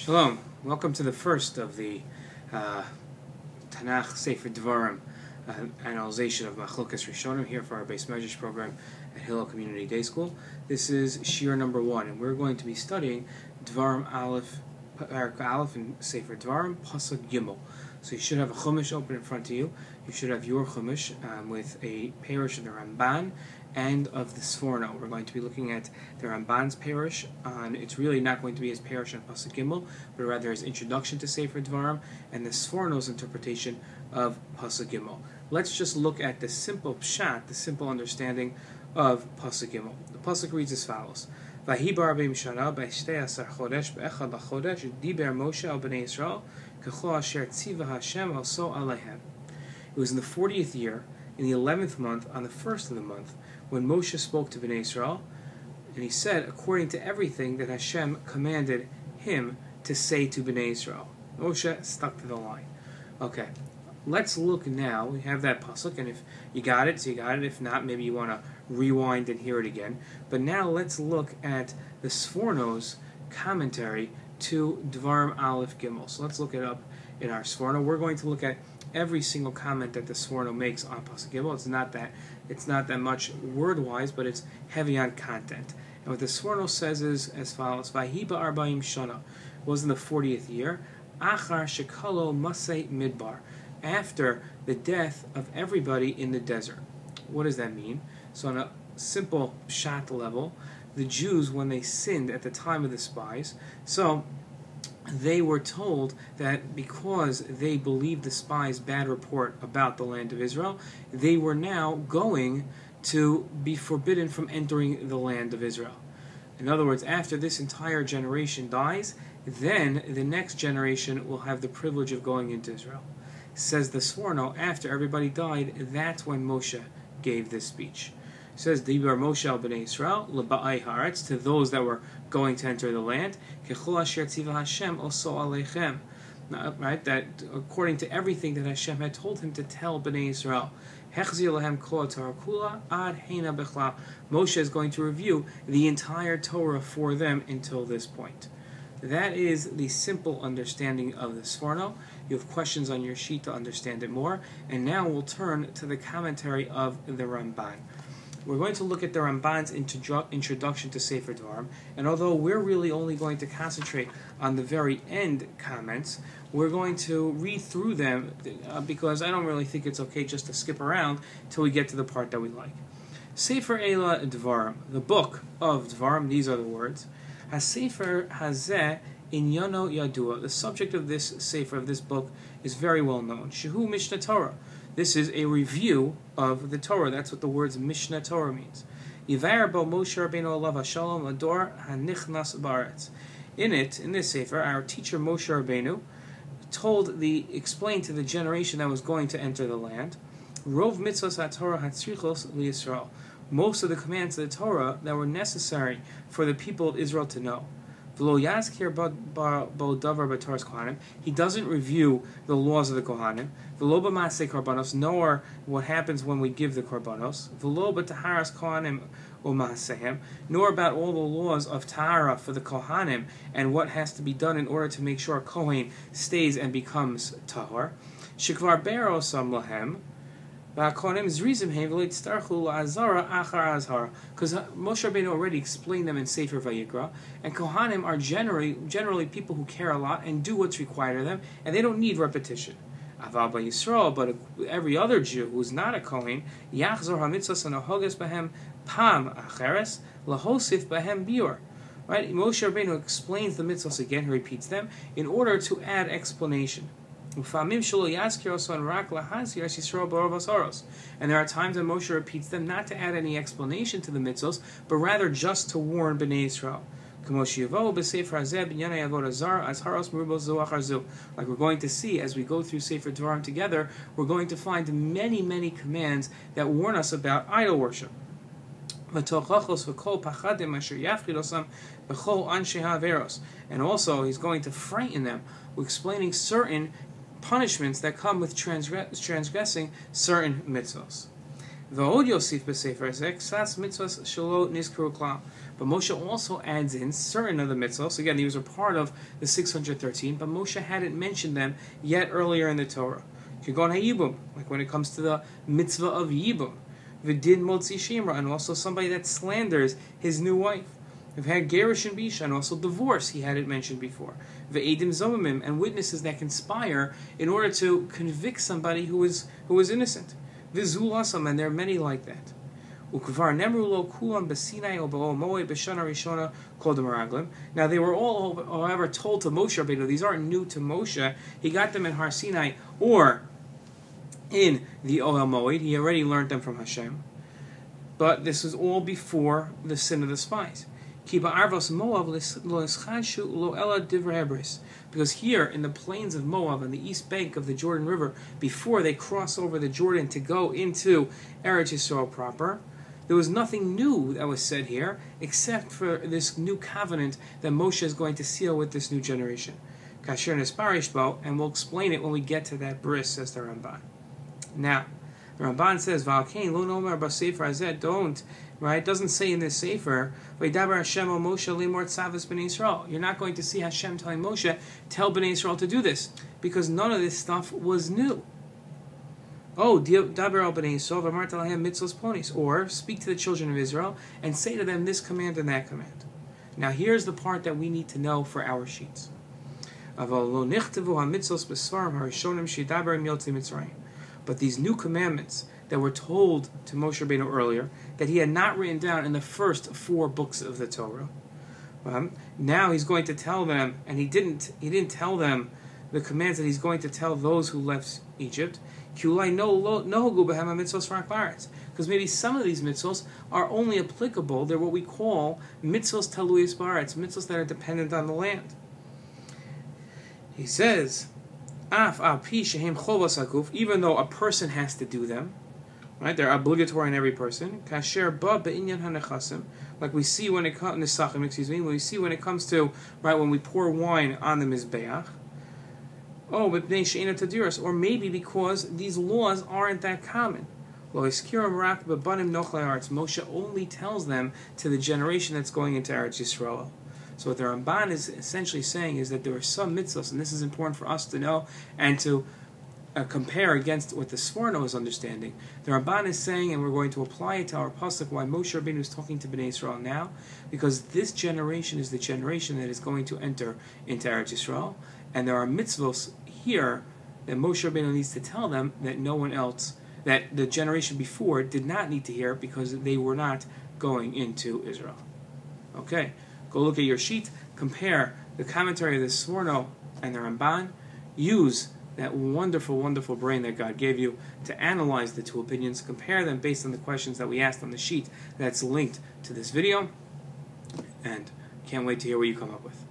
Shalom. Welcome to the first of the Tanakh Sefer Devarim analyzation of Machlokas Rishonim here for our base measures program at Hillel Community Day School. This is Shir number 1, and we're going to be studying Devarim Aleph, Parak Aleph in Sefer Devarim, Pasuk Gimel. So you should have a Chumash open in front of you. You should have your Chumash with a parish of the Ramban and of the Sforno. We're going to be looking at the Ramban's parish. It's really not going to be his parish on Pasuk Gimel, but rather his introduction to Sefer Devarim and the Sforno's interpretation of Pasuk Gimel. Let's just look at the simple pshat, the simple understanding of Pasuk Gimel. The Pasuk reads as follows: Vahi bar b'mshana b'shtei asar chodesh b'echad lachodesh diber Moshe al b'nei Yisrael k'chol asher tziva Hashem also alehem. It was in the 40th year, in the 11th month, on the first of the month, when Moshe spoke to Bnei Israel, and he said, according to everything that Hashem commanded him to say to Bnei Israel. Moshe stuck to the line. Okay, let's look now. We have that pasuk, and if you got it, so you got it. If not, maybe you want to rewind and hear it again. But now let's look at the Sforno's commentary to Devarim Aleph Gimel. So let's look it up in our Sforno. We're going to look at every single comment that the Sforno makes on Pasuk Gimel. It's not that much word-wise, but it's heavy on content. And what the Sforno says is as follows: Vahi ba'arba'im shana, was in the 40th year, achar shekalo masei midbar, after the death of everybody in the desert. What does that mean? So on a simple pshat level, the Jews, when they sinned at the time of the spies, so they were told that because they believed the spies' bad report about the land of Israel, they were now going to be forbidden from entering the land of Israel. In other words, after this entire generation dies, then the next generation will have the privilege of going into Israel. Says the Sforno, after everybody died, that's when Moshe gave this speech. It says, Dibar Moshe al b'nei Yisrael leba'ai haaretz, to those that were going to enter the land, kechol asher tziva Hashem oso aleichem, right? That according to everything that Hashem had told him to tell Bnei Yisrael, hechzir lahem kol Torah kula ad heina bechla. Moshe is going to review the entire Torah for them until this point. That is the simple understanding of the Sforno. You have questions on your sheet to understand it more, and now we'll turn to the commentary of the Ramban. We're going to look at the Ramban's introduction to Sefer Devarim, and although we're really only going to concentrate on the very end comments, we're going to read through them because I don't really think it's okay just to skip around till we get to the part that we like. Sefer Ela Devarim, the book of Devarim, these are the words. HaSefer Hazeh Inyano Yadua, the subject of this Sefer, of this book, is very well known. Shehu Mishnah Torah. This is a review of the Torah. That's what the words Mishnah Torah means. Yivayer bo Moshe Rabbeinu alav hashalom ador hanichnas ba'aretz. In it, in this Sefer, our teacher Moshe Rabbeinu explained to the generation that was going to enter the land, Rov mitzvos haTorah hatzrichos liYisrael, most of the commands of the Torah that were necessary for the people of Israel to know. He doesn't review the laws of the Kohanim, nor what happens when we give the Korbanos, nor about all the laws of Tahara for the Kohanim and what has to be done in order to make sure a Kohen stays and becomes Tahor. Because Moshe Rabbeinu already explained them in Sefer Vayikra, and Kohanim are generally people who care a lot and do what's required of them, and they don't need repetition. Aval Yisrael, but every other Jew who's not a Kohen, Yachzor HaMitzvos Anohoges Behem Pam Acheres Lahosif Behem Biur. Right? Moshe Rabbeinu explains the mitzvos again, he repeats them, in order to add explanation. And there are times when Moshe repeats them not to add any explanation to the mitzvos, but rather just to warn Bnei Israel. Like we're going to see as we go through Sefer Devarim together, we're going to find many, many commands that warn us about idol worship. And also, he's going to frighten them, explaining certain punishments that come with transgressing certain mitzvos. But Moshe also adds in certain other mitzvahs. Again, these are part of the 613, but Moshe hadn't mentioned them yet earlier in the Torah. Kigon HaYibum, like when it comes to the mitzvah of Yibum. V'din Motzi Shemra, and also somebody that slanders his new wife. We've had Gerish and Bisha, and also divorce, he hadn't mentioned before. Ve'edim Zomimim, and witnesses that conspire in order to convict somebody who is innocent. V'zulasam, and there are many like that. Ukvar nemru lo kulam b'sinai o b'o moed b'shana rishona kol demaraglim. Now they were all, however, told to Moshe Rabbeinu. These aren't new to Moshe. He got them in Har Sinai or in the Ohel Moed. He already learned them from Hashem. But this was all before the sin of the spies. Because here in the plains of Moab, on the east bank of the Jordan River, before they cross over the Jordan to go into Eretz Yisrael proper, there was nothing new that was said here, except for this new covenant that Moshe is going to seal with this new generation. And we'll explain it when we get to that bris, says the Ramban. Now, the Ramban says, don't, right? It doesn't say in this Sefer, you're not going to see Hashem telling Moshe, tell Bnei Israel to do this, because none of this stuff was new. Oh, daber al Bnei Yisrael v'amart lahem mitzvos plonis, or speak to the children of Israel and say to them this command and that command. Now here's the part that we need to know for our sheets. But these new commandments that were told to Moshe Rabbeinu earlier, that he had not written down in the first 4 books of the Torah, now he's going to tell them, and he didn't tell them the commands that he's going to tell those who left Egypt, because maybe some of these mitzvos are only applicable, they're what we call mitzvos taluyis ba'aretz, mitzvos that are dependent on the land. He says, even though a person has to do them, right? They're obligatory on every person. Like we see when it comes when it comes to, right, when we pour wine on the mizbeach. Or maybe because these laws aren't that common. Moshe only tells them to the generation that's going into Eretz Yisrael. So what the Ramban is essentially saying is that there are some mitzvahs, and this is important for us to know and to compare against what the Sforno is understanding. The Ramban is saying, and we're going to apply it to our pasuk, why Moshe Rabbeinu is talking to Bnei Israel now, because this generation is the generation that is going to enter into Eretz Yisrael, and there are mitzvahs here that Moshe Rabbeinu needs to tell them that no one else, that the generation before did not need to hear because they were not going into Israel. Okay, go look at your sheet, compare the commentary of the Sforno and the Ramban, use that wonderful, wonderful brain that God gave you to analyze the two opinions, compare them based on the questions that we asked on the sheet that's linked to this video, and can't wait to hear what you come up with.